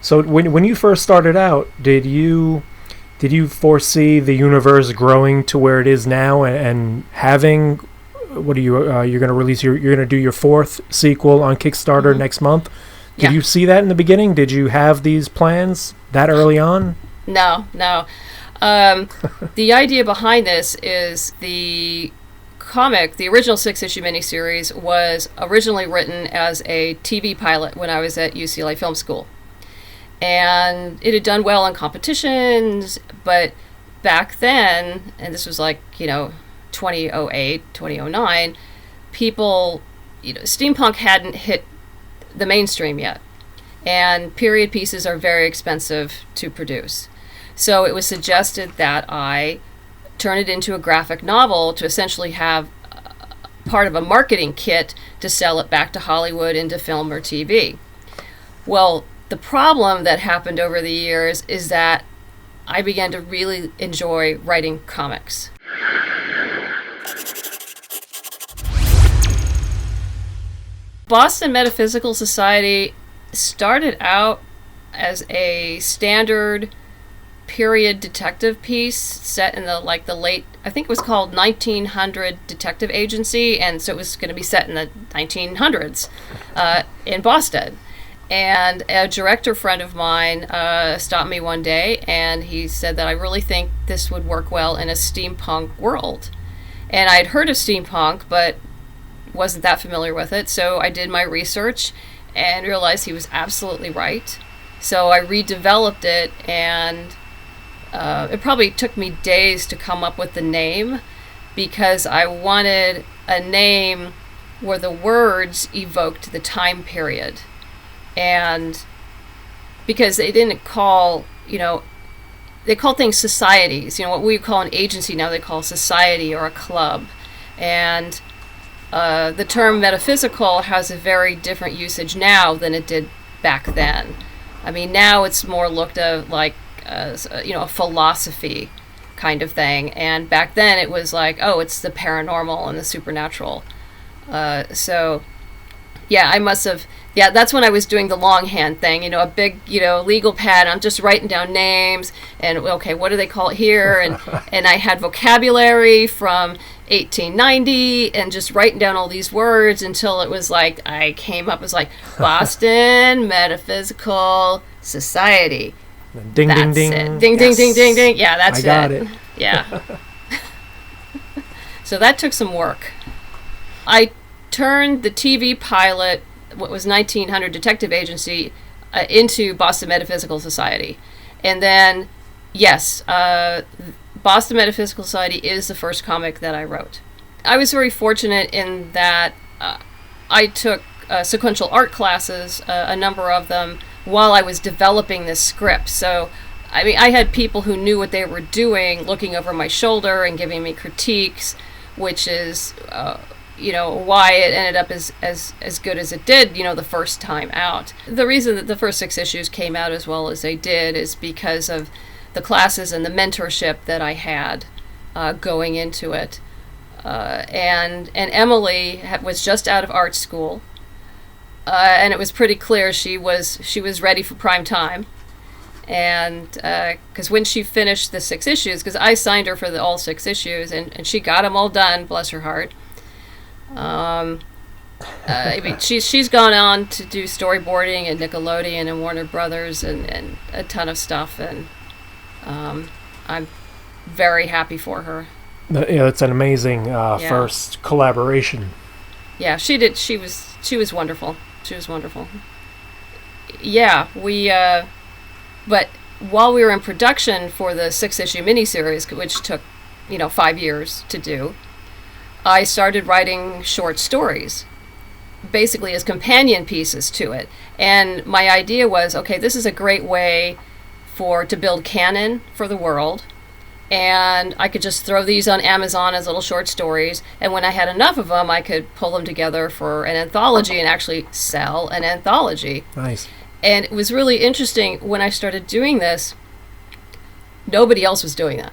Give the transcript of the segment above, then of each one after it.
So when you first started out, did you foresee the universe growing to where it is now and having what are you're going to release you're going to do your fourth sequel on Kickstarter next month? Did you see that in the beginning? Did you have these plans that early on? No. The idea behind this is the comic, the original 6-issue miniseries, was originally written as a TV pilot when I was at UCLA Film School. And it had done well in competitions, but back then, and this was 2008, 2009, people, steampunk hadn't hit the mainstream yet. And period pieces are very expensive to produce. So it was suggested that I turn it into a graphic novel to essentially have part of a marketing kit to sell it back to Hollywood into film or TV. Well, the problem that happened over the years is that I began to really enjoy writing comics. Boston Metaphysical Society started out as a standard period detective piece set in the late, I think it was called 1900 Detective Agency, and so it was going to be set in the 1900s in Boston. And a director friend of mine stopped me one day, and he said that I really think this would work well in a steampunk world. And I'd heard of steampunk, but wasn't that familiar with it, so I did my research and realized he was absolutely right. So I redeveloped it, and it probably took me days to come up with the name, because I wanted a name where the words evoked the time period. And because they didn't call, they call things societies. What we call an agency now, they call a society or a club. And the term metaphysical has a very different usage now than it did back then. I mean, now it's more looked at like, a philosophy kind of thing. And back then it was like, oh, it's the paranormal and the supernatural. So, yeah, I must have... Yeah, that's when I was doing the longhand thing, a big, legal pad. I'm just writing down names and, okay, what do they call it here? And I had vocabulary from 1890 and just writing down all these words until it was like, I came up as like Boston Metaphysical Society. Ding, that's ding, ding. It. Ding, ding, ding, ding, ding. Yeah, that's it. I got it. Yeah. So that took some work. I turned the TV pilot, what was 1900 Detective Agency, into Boston Metaphysical Society. And then, yes, Boston Metaphysical Society is the first comic that I wrote. I was very fortunate in that I took sequential art classes, a number of them, while I was developing this script. So, I mean, I had people who knew what they were doing looking over my shoulder and giving me critiques, which is... why it ended up as good as it did, the first time out. The reason that the first 6 issues came out as well as they did is because of the classes and the mentorship that I had going into it. And Emily was just out of art school, and it was pretty clear she was ready for prime time. And because when she finished the 6 issues, because I signed her for all 6 issues, and she got them all done, bless her heart. I mean, she's gone on to do storyboarding at Nickelodeon and Warner Brothers and a ton of stuff, and I'm very happy for her. Yeah, it's an amazing first collaboration. Yeah, she did. She was wonderful. She was wonderful. Yeah, but while we were in production for the 6-issue miniseries, which took 5 years to do, I started writing short stories, basically as companion pieces to it. And my idea was, okay, this is a great way to build canon for the world. And I could just throw these on Amazon as little short stories. And when I had enough of them, I could pull them together for an anthology and actually sell an anthology. Nice. And it was really interesting when I started doing this, nobody else was doing that.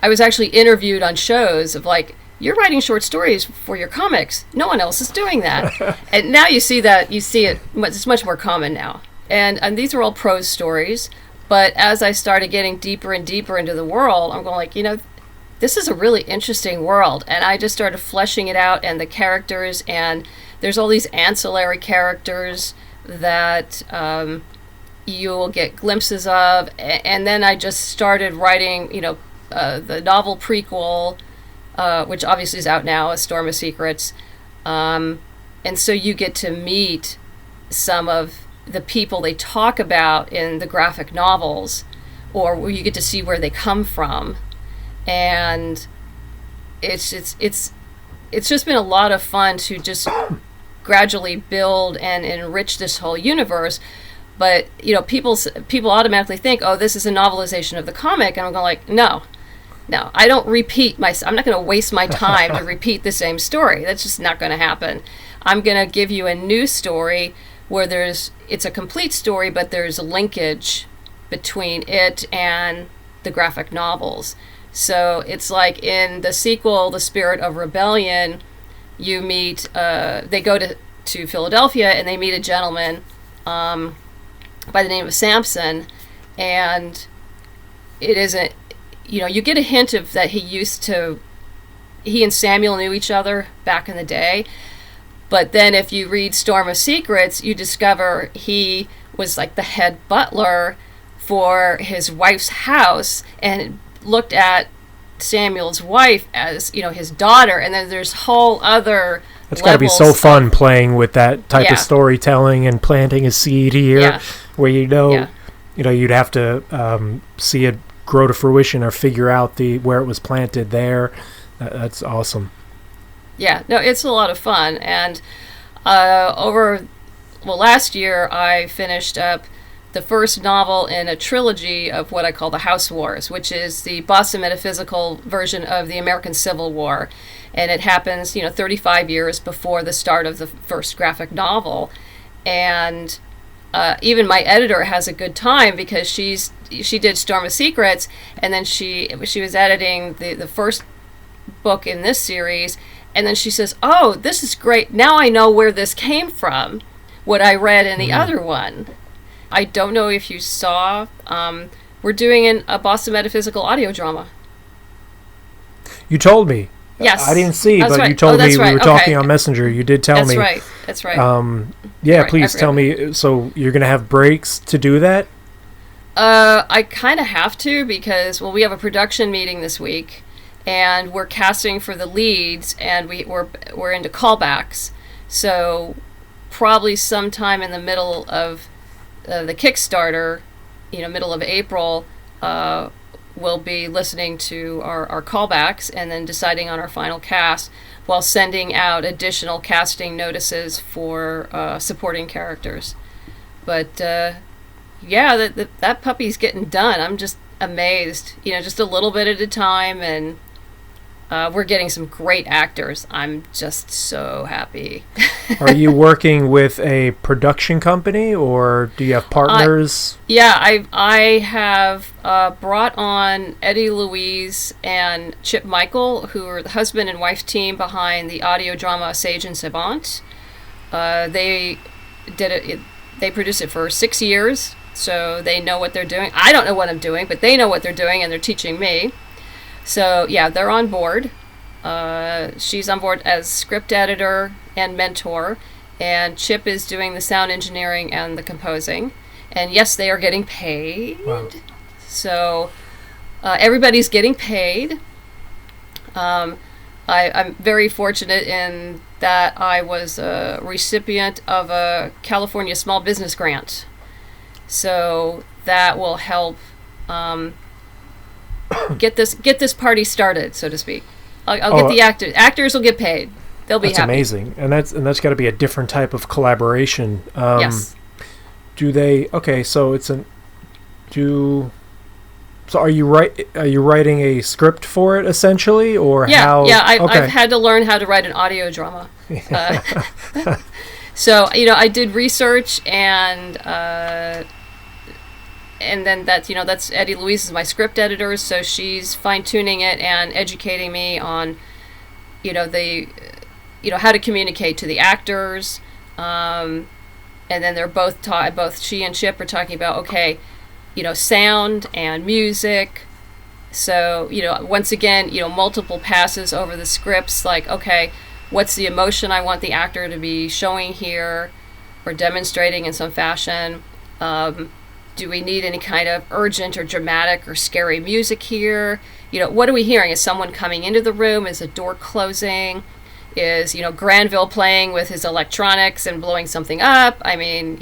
I was actually interviewed on shows of like, you're writing short stories for your comics. No one else is doing that. And now you see it, it's much more common now. And these are all prose stories. But as I started getting deeper and deeper into the world, I'm going like, this is a really interesting world. And I just started fleshing it out, and the characters, and there's all these ancillary characters that you'll get glimpses of. And then I just started writing, the novel prequel, which obviously is out now, A Storm of Secrets. And so you get to meet some of the people they talk about in the graphic novels, or where you get to see where they come from. And it's just been a lot of fun to just gradually build and enrich this whole universe. But people automatically think, oh, this is a novelization of the comic, and I'm going like, no, I don't repeat I'm not going to waste my time to repeat the same story. That's just not going to happen. I'm going to give you a new story where it's a complete story, but there's a linkage between it and the graphic novels. So it's like in the sequel, The Spirit of Rebellion, you meet, they go to Philadelphia, and they meet a gentleman by the name of Samson, and it isn't, you get a hint of that he and Samuel knew each other back in the day. But then if you read Storm of Secrets, you discover he was like the head butler for his wife's house and looked at Samuel's wife as, his daughter. And then there's whole other It's got to be so fun playing with that type of storytelling and planting a seed here where you'd have to see it grow to fruition or figure out where it was planted there. That's awesome. Yeah, no, it's a lot of fun. And last year I finished up the first novel in a trilogy of what I call the House Wars, which is the Boston Metaphysical version of the American Civil War. And it happens, 35 years before the start of the first graphic novel. And even my editor has a good time because she did Storm of Secrets, and then she was editing the first book in this series. And then she says, oh, this is great. Now I know where this came from, what I read in the other one. I don't know if you saw, we're doing a Boston Metaphysical audio drama. You told me. Yes. I didn't see, but right. you told me. Right. We were talking on Messenger. You did tell me. That's right. Please tell me. So you're going to have breaks to do that? I kind of have to because, we have a production meeting this week. And we're casting for the leads, and we're into callbacks. So probably sometime in the middle of the Kickstarter, middle of April, we'll be listening to our callbacks and then deciding on our final cast while sending out additional casting notices for supporting characters. But that puppy's getting done. I'm just amazed, just a little bit at a time, and we're getting some great actors. I'm just so happy. Are you working with a production company, or do you have partners? I have brought on Eddie Louise and Chip Michael, who are the husband and wife team behind the audio drama Sage and Savant. They did it. They produced it for 6 years, so they know what they're doing. I don't know what I'm doing, but they know what they're doing, and they're teaching me. So, they're on board. She's on board as script editor and mentor, and Chip is doing the sound engineering and the composing. And yes, they are getting paid. Wow. So, everybody's getting paid. I'm very fortunate in that I was a recipient of a California Small Business Grant. So, that will help get this party started, so to speak. I'll get the actors will get paid. They'll be happy. That's amazing, and that's got to be a different type of collaboration. Yes. Do they? Okay, so So are you writing a script for it essentially, or how? Yeah. I've had to learn how to write an audio drama. So I did research and then that's Eddie Louise is my script editor, so she's fine-tuning it and educating me on, how to communicate to the actors, and then they're both she and Chip are talking about, okay, sound and music. So, once again, multiple passes over the scripts, like, okay, what's the emotion I want the actor to be showing here or demonstrating in some fashion? Do we need any kind of urgent or dramatic or scary music here? What are we hearing? Is someone coming into the room? Is a door closing? Is, Granville playing with his electronics and blowing something up? I mean,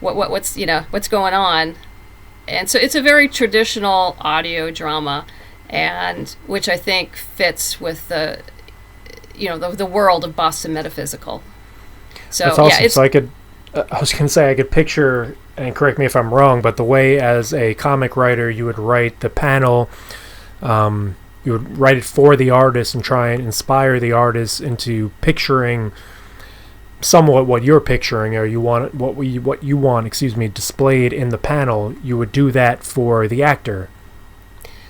what's going on? And so it's a very traditional audio drama, and which I think fits with the world of Boston Metaphysical. So that's awesome. Yeah, so I was going to say, I could picture, and correct me if I'm wrong, but the way as a comic writer you would write the panel, you would write it for the artist and try and inspire the artist into picturing somewhat what you're picturing, or what you want displayed in the panel. You would do that for the actor.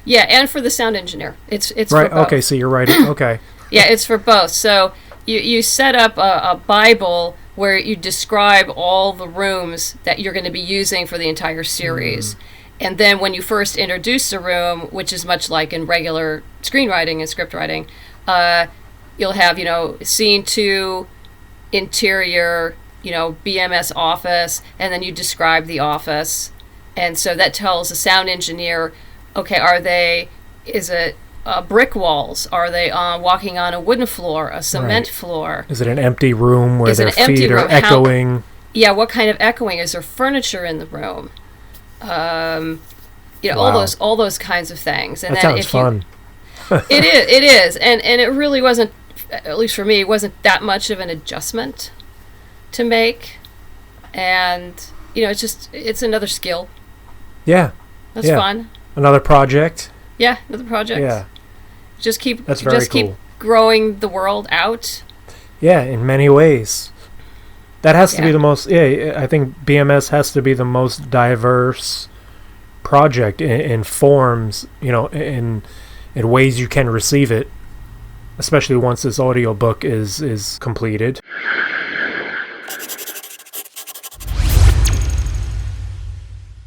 Yeah, and for the sound engineer. It's right. For both. Okay, so you're writing. Okay. Yeah, it's for both. So you set up a Bible where you describe all the rooms that you're going to be using for the entire series. And then when you first introduce the room, which is much like in regular screenwriting and script writing, you'll have, scene 2, interior, BMS office, and then you describe the office. And so that tells the sound engineer, okay, is it brick walls? Are they walking on a wooden floor, a cement floor? Is it an empty room where their feet are echoing? What kind of echoing? Is there furniture in the room? Wow. all those kinds of things. And that then sounds fun. It is, and it really wasn't, at least for me, it wasn't that much of an adjustment to make, and it's another skill. Yeah, that's fun. Another project. Yeah, another project. Yeah, keep growing the world out. Yeah, in many ways. That has to be the most. Yeah, I think BMS has to be the most diverse project in forms. In ways you can receive it, especially once this audiobook is completed.